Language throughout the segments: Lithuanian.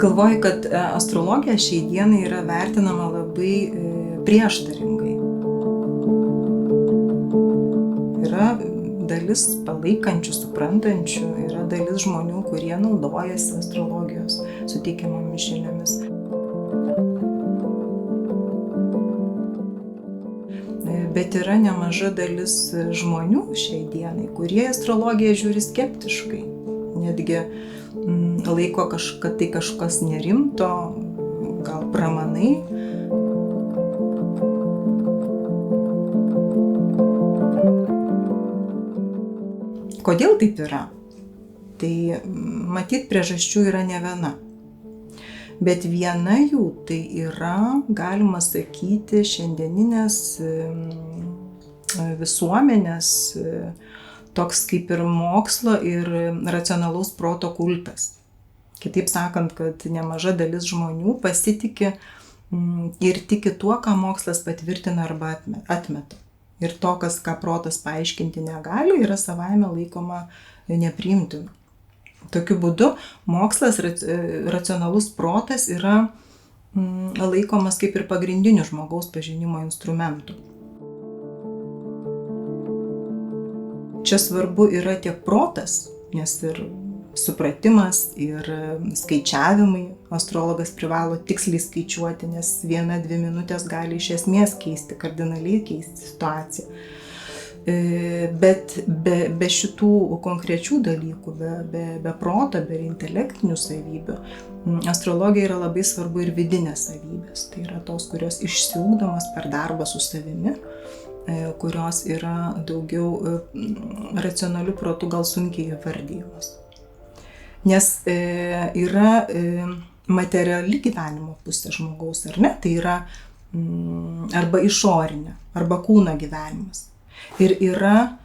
galvoju, kad astrologija šiai dienai yra vertinama labai prieštaringai. Yra dalis palaikančių, suprantančių, yra dalis žmonių, kurie naudojasi astrologijos suteikiamomis žiniomis. Bet yra nemaža dalis žmonių šiai dienai, kurie astrologiją žiūri skeptiškai. Netgi laiko, kad tai kažkas nerimto, gal pramanai. Kodėl taip yra? Tai matyt priežasčių yra ne viena. Bet viena jų tai yra, galima sakyti, šiandieninės visuomenės toks kaip ir mokslo ir racionalaus proto kultas. Kitaip sakant, kad nemaža dalis žmonių pasitiki ir tiki tuo, ką mokslas patvirtina arba atmeta. Ir to, ką protas paaiškinti negali, yra savaime laikoma nepriimtinu. Tokiu būdu mokslas, racionalus protas yra laikomas kaip ir pagrindiniu žmogaus pažinimo instrumentu. Čia svarbu yra tiek protas, nes ir supratimas, ir skaičiavimai. Astrologas privalo tiksliai skaičiuoti, nes 1-2 minutės gali iš esmės kardinaliai keisti situaciją. Bet be šitų konkrečių dalykų, be proto, be intelektinių savybių, astrologija yra labai svarbu ir vidinės savybės. Tai yra tos, kurios išsiugdomos per darbą su savimi, kurios yra daugiau racionaliu protu gal sunkiai įvardyjamos. Nes yra materiali gyvenimo pusė žmogaus, ar ne? Tai yra arba išorinė, arba kūno gyvenimas. Ir yra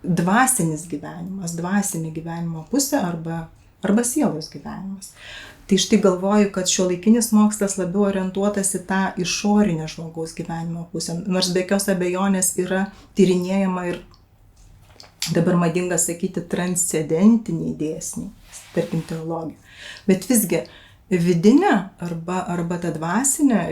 dvasinis gyvenimas, dvasinė gyvenimo pusė arba sielos gyvenimas. Tai štai galvoju, kad šiuolaikinis mokslas labiau orientuotas į tą išorinę žmogaus gyvenimo pusę, nors be jokios abejonės yra tyrinėjama ir dabar madinga sakyti transcendentiniai dėsniai, tarkim teologija. Bet visgi vidinė arba ta dvasinė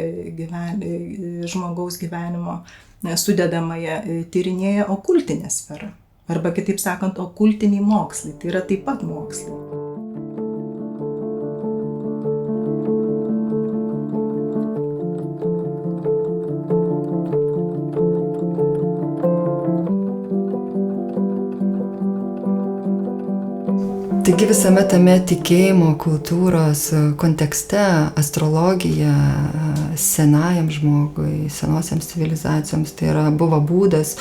žmogaus gyvenimo sudedamąją tyrinėja okultinė sfera. Arba kitaip sakant, okultiniai mokslai. Tai yra taip pat mokslai. Taigi visame tame tikėjimo kultūros kontekste astrologija senajam žmogui, senosiams civilizacijoms tai buvo būdas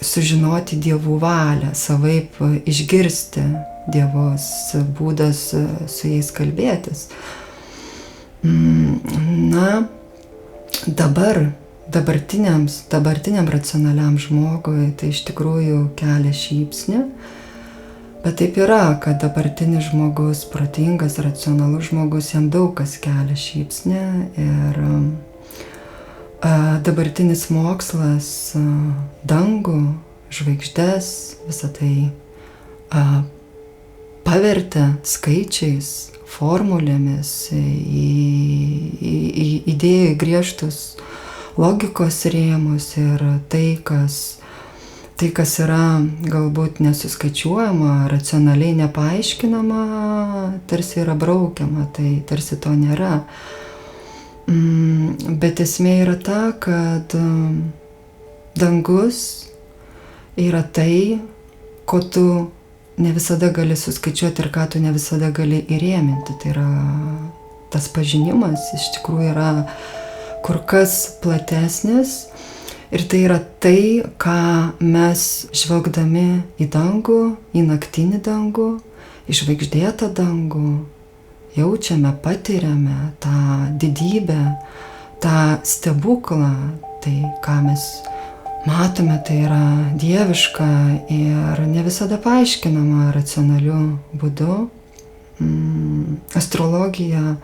sužinoti dievų valią, savaip išgirsti dievus, būdas su jais kalbėtis. Na, dabartiniam racionaliam žmogui tai iš tikrųjų kelia šypsnį. Bet taip yra, kad dabartinis žmogus, protingas, racionalus žmogus, jam daug kas kelia šypsnį ir dabartinis mokslas dangų, žvaigždes, visą tai pavertė skaičiais, formulėmis, įdėjo į griežtus logikos rėmus ir tai, kas yra galbūt nesuskaičiuojama, racionaliai nepaaiškinama, tarsi yra braukiama, tai tarsi to nėra. Bet esmė yra ta, kad dangus yra tai, ko tu ne visada gali suskaičiuoti ir ką tu ne visada gali įrėminti. Tai yra tas pažinimas iš tikrųjų yra kur kas platesnis. Ir tai yra tai, ką mes žvelgdami į dangų, į naktinį dangų, į žvaigždėtą dangų, jaučiame, patiriame tą didybę, tą stebuklą. Tai, ką mes matome, tai yra dieviška ir ne visada paaiškinama racionaliu būdu. Astrologija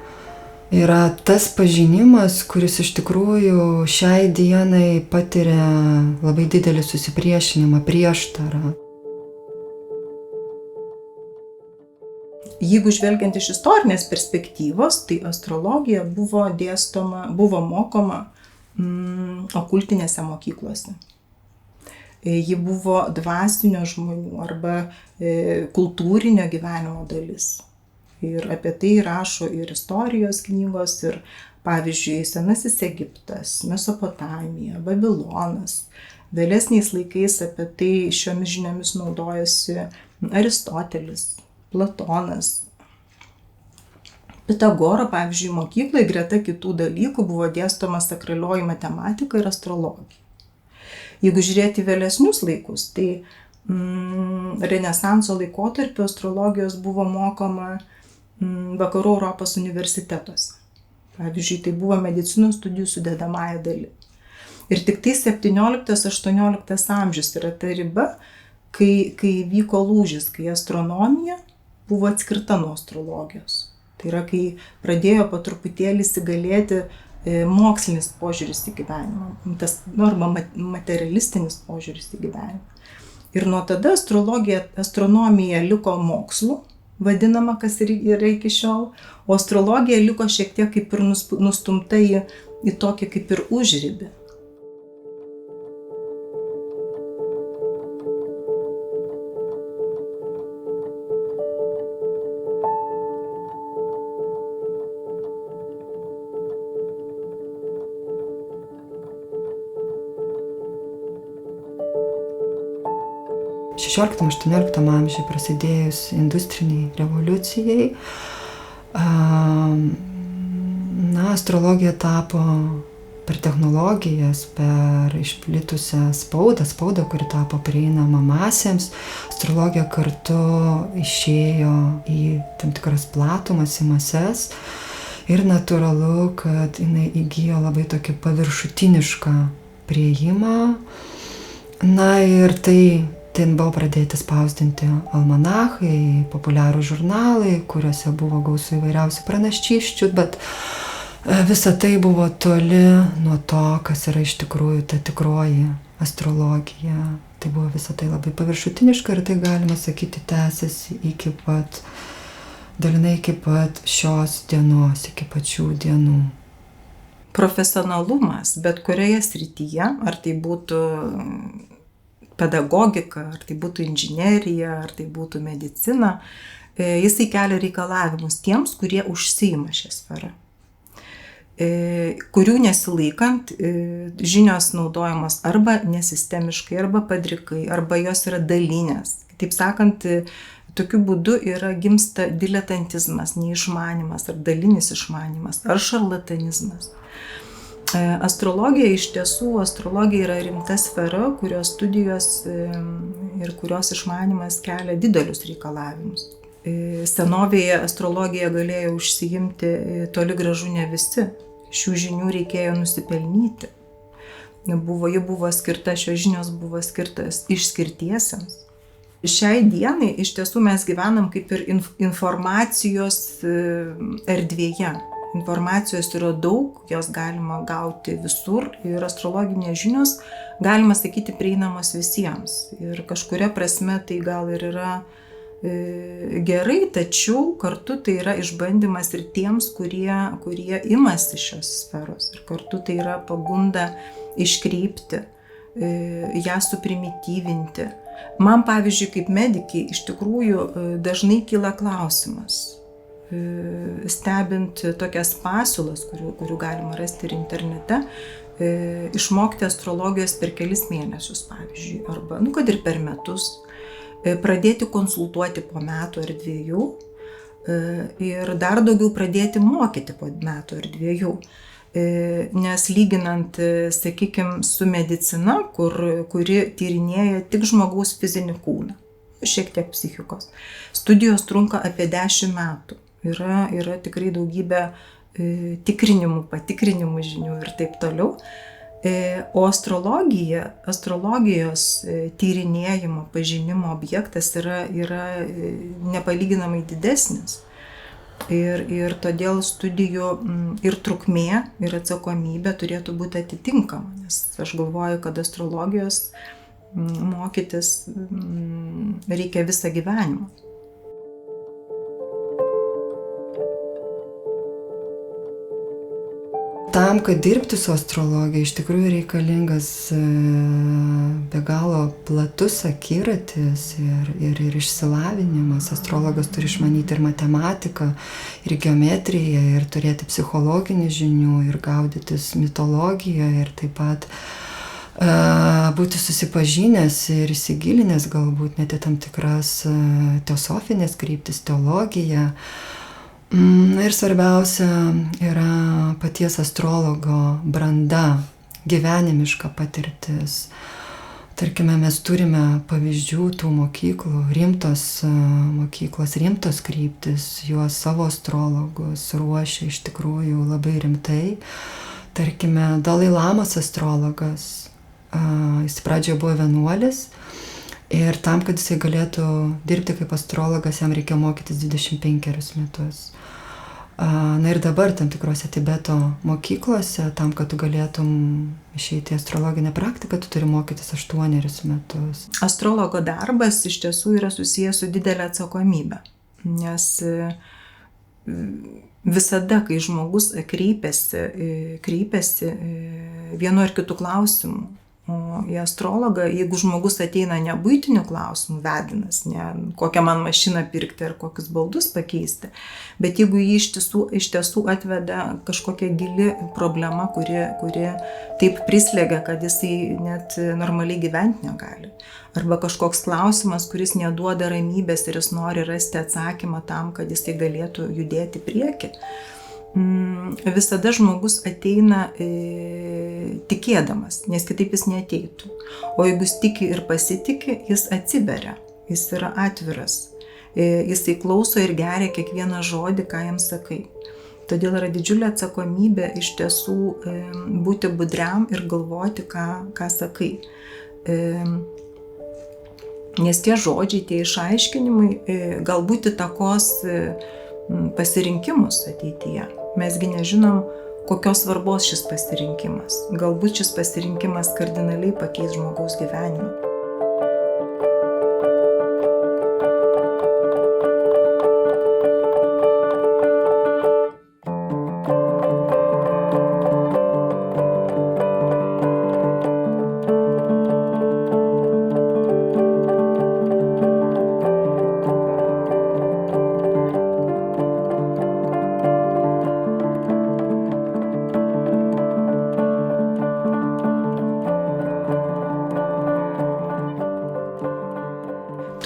yra tas pažinimas, kuris iš tikrųjų šiai dienai patiria labai didelį susipriešinimą, prieštarą. Jeigu žvelgiant iš istorinės perspektyvos, tai astrologija buvo mokoma okultinėse mokyklose. Ji buvo dvasinio žmonių arba kultūrinio gyvenimo dalis. Ir apie tai rašo ir istorijos knygos, ir pavyzdžiui, Senasis Egiptas, Mesopotamija, Babilonas. Vėlesniais laikais apie tai šiomis žiniomis naudojosi Aristotelis, Platonas. Pitagoro, pavyzdžiui, mokykloje greta kitų dalykų buvo dėstoma sakralioji matematika ir astrologija. Jeigu žiūrėti vėlesnius laikus, tai Renesanso laikotarpio astrologijos buvo mokoma Vakarų Europos universitetuose. Pavyzdžiui, tai buvo medicinos studijų sudedamąja dalis. Ir tik tai 17-18 amžius yra ta riba, kai vyko lūžis, kai astronomija buvo atskirta nuo astrologijos. Tai yra, kai pradėjo po truputėlį įsigalėti mokslinis požiūris į gyvenimą, tas arba materialistinis požiūris į gyvenimą. Ir nuo tada astronomija liko mokslu, vadinama, kas ir yra iki šiol, o astrologija liko šiek tiek kaip ir nustumta į tokį kaip ir užribį. XVI-XVIII amžiuje prasidėjus industriniai revoliucijai, astrologija tapo per technologijas, per išplitusią spaudą, kuri tapo prieinama masėms. Astrologija kartu išėjo į tam tikras platumas, į mases. Ir natūralu, kad jinai įgijo labai tokį paviršutinišką priėjimą. Na ir ten buvo pradėti spausdinti almanachai, populiarūs žurnalai, kuriuose buvo gausu įvairiausių pranašysčių, bet visa tai buvo toli nuo to, kas yra iš tikrųjų ta tikroji astrologija. Tai buvo visa tai labai paviršutiniška ir tai, galima sakyti, tęsiasi dalinai iki pat šios dienos, iki pačių dienų. Profesionalumas bet kurioje srityje, ar tai būtų pedagogika, ar tai būtų inžinerija, ar tai būtų medicina, jisai kelia reikalavimus tiems, kurie užsiima šią sferą. Kurių nesilaikant, žinios naudojamos arba nesistemiškai, arba padrikai, arba jos yra dalinės. Taip sakant, tokiu būdu gimsta diletantizmas, neišmanimas, ar dalinis išmanimas, ar šarlatanizmas. Astrologija yra rimta sfera, kurios studijos ir kurios išmanimas kelia didelius reikalavimus. Senovėje astrologija galėjo užsiimti toli gražu ne visi. Šių žinių reikėjo nusipelnyti. Šios žinios buvo skirtas išskirtiesiems. Šiai dienai iš tiesų mes gyvenam kaip ir informacijos erdvėje. Informacijos yra daug, jos galima gauti visur ir astrologinės žinios, galima sakyti, prieinamos visiems. Ir kažkuria prasme tai gal ir yra gerai, tačiau kartu tai yra išbandymas ir tiems, kurie imasi šios sferos. Ir kartu tai yra pagunda iškreipti, ją suprimityvinti. Man, pavyzdžiui, kaip medikei, iš tikrųjų dažnai kyla klausimas, stebint tokias pasiūlas, kurių galima rasti ir internete, išmokti astrologijos per kelis mėnesius, pavyzdžiui, arba, kad ir per metus, pradėti konsultuoti po metų ar 2 ir dar daugiau pradėti mokyti po metų ar 2. Nes lyginant, sakykime, su medicina, kuri tyrinėja tik žmogaus fizinį kūną, šiek tiek psichikos, studijos trunka apie 10 metų. Yra tikrai daugybė tikrinimų, patikrinimų žinių ir taip toliau. O astrologijos tyrinėjimo, pažinimo objektas yra nepalyginamai didesnis. Ir todėl studijų ir trukmė, ir atsakomybė turėtų būti atitinkama, nes aš galvoju, kad astrologijos mokytis reikia visą gyvenimą. tam, kad dirbti su astrologija, iš tikrųjų reikalingas be galo platus akiratis ir išsilavinimas. Astrologas turi išmanyti ir matematiką, ir geometriją, ir turėti psichologinių žinių, ir gaudytis mitologiją, ir taip pat būti susipažinęs ir įsigilinęs galbūt net į tam tikras teosofinės kryptis, teologiją. Ir svarbiausia yra paties astrologo branda, gyvenimiška patirtis. Tarkime, mes turime pavyzdžių tų mokyklų, rimtos mokyklos, rimtos kryptis, juos savo astrologus ruošia iš tikrųjų labai rimtai. Tarkime, Dalai Lamos astrologas, jis pradžioje buvo vienuolis ir tam, kad jisai galėtų dirbti kaip astrologas, jam reikėjo mokytis 25 metus. Na ir dabar tam tikrose Tibeto mokyklose, tam, kad tu galėtum išeiti į astrologinę praktiką, tu turi mokytis 8 metus. Astrologo darbas iš tiesų yra susijęs su didelė atsakomybė, nes visada, kai žmogus kreipiasi vienu ar kitu klausimu į astrologą, jeigu žmogus ateina ne buitinių klausimų vedinas, ne kokią man mašiną pirkti ar kokius baldus pakeisti, bet jeigu jį iš tiesų atveda kažkokia gili problema, kuri taip prislėgia, kad jisai net normaliai gyventi negali, arba kažkoks klausimas, kuris neduoda ramybės ir jis nori rasti atsakymą tam, kad jisai galėtų judėti prieki, visada žmogus ateina tikėdamas, nes kitaip jis neateitų. O jeigu jis tiki ir pasitiki, jis atsiveria, jis yra atviras, jisai klauso ir geria kiekvieną žodį, ką jam sakai. Todėl yra didžiulė atsakomybė iš tiesų būti budriam ir galvoti, ką sakai. Nes tie žodžiai, tie išaiškinimai galbūt įtakos pasirinkimus ateityje. Mesgi nežinom, kokios svarbos šis pasirinkimas. Galbūt šis pasirinkimas kardinaliai pakeis žmogaus gyvenimą.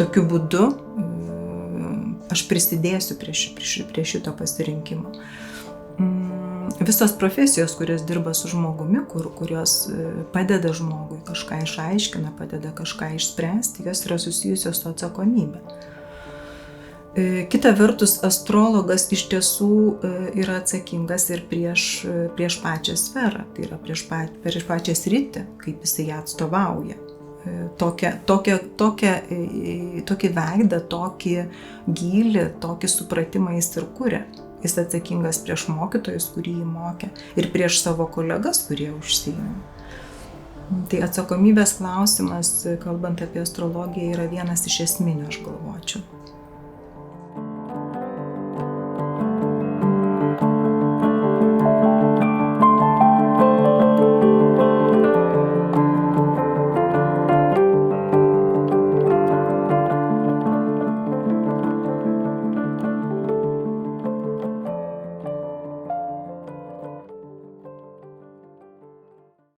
Tokiu būdu aš prisidėsiu prie šito pasirinkimo. Visos profesijos, kurios dirba su žmogumi, kurios padeda žmogui, kažką išaiškina, padeda kažką išspręsti, jos yra susijusios su atsakomybė. Kita vertus, astrologas iš tiesų yra atsakingas ir prieš pačią sferą, tai yra prieš pačią sritį, kaip jisai ją atstovauja. Tokį veidą, tokį gylį, tokį supratimą jis ir kuria. Jis atsakingas prieš mokytojus, kurį jį mokė, ir prieš savo kolegas, kurie užsiima. Tai atsakomybės klausimas, kalbant apie astrologiją, yra vienas iš esminių, aš galvočiau.